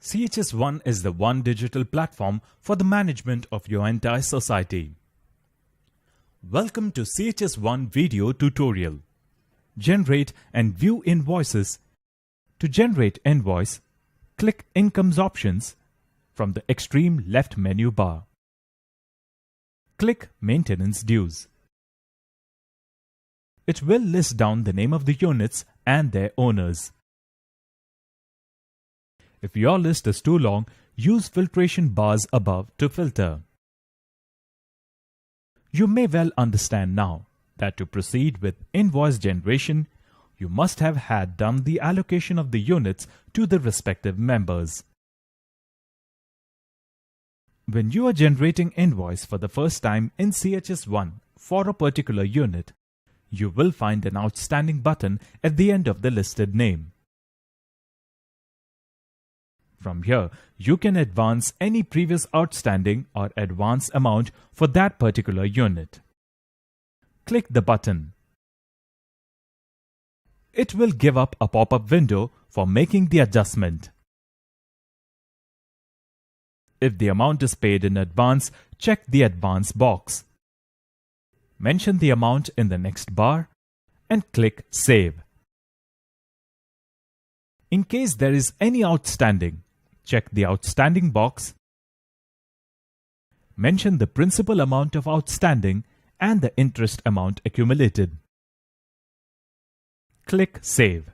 CHSONE is the one digital platform for the management of your entire society. Welcome to CHSONE video tutorial. Generate and view invoices. To generate invoice, click Incomes options from the extreme left menu bar. Click Maintenance Dues. It will list down the name of the units and their owners. If your list is too long, use filtration bars above to filter. You may well understand now that to proceed with invoice generation, you must have had done the allocation of the units to the respective members. When you are generating invoice for the first time in CHSONE for a particular unit, you will find an outstanding button at the end of the listed name. From here, you can advance any previous outstanding or advance amount for that particular unit. Click the button. It will give up a pop-up window for making the adjustment. If the amount is paid in advance, check the advance box. Mention the amount in the next bar and click Save. In case there is any outstanding, check the outstanding box, mention the principal amount of outstanding and the interest amount accumulated. Click Save.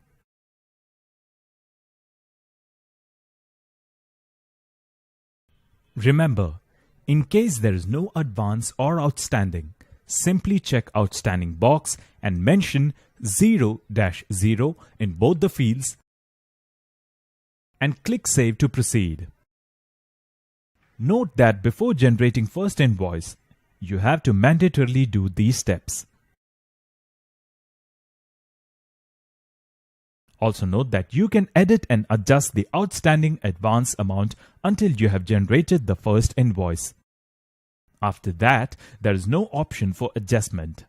Remember, in case there is no advance or outstanding, simply check Outstanding box and mention 0-0 in both the fields and click Save to proceed. Note that before generating first invoice, you have to mandatorily do these steps. Also note that you can edit and adjust the outstanding advance amount until you have generated the first invoice. After that, there is no option for adjustment.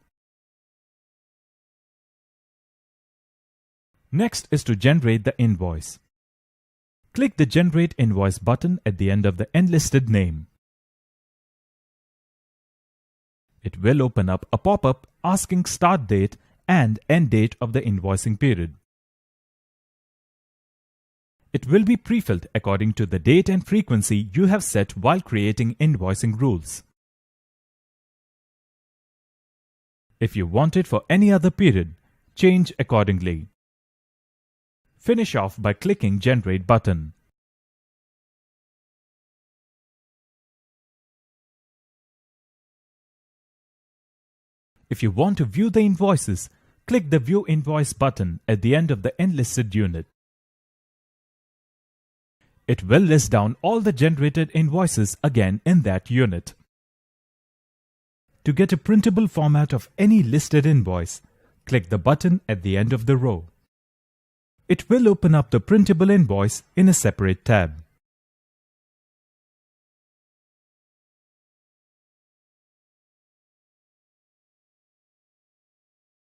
Next is to generate the invoice. Click the Generate Invoice button at the end of the enlisted name. It will open up a pop-up asking start date and end date of the invoicing period. It will be pre-filled according to the date and frequency you have set while creating invoicing rules. If you want it for any other period, change accordingly. Finish off by clicking Generate button. If you want to view the invoices, click the View Invoice button at the end of the enlisted unit. It will list down all the generated invoices again in that unit. To get a printable format of any listed invoice, click the button at the end of the row. It will open up the printable invoice in a separate tab.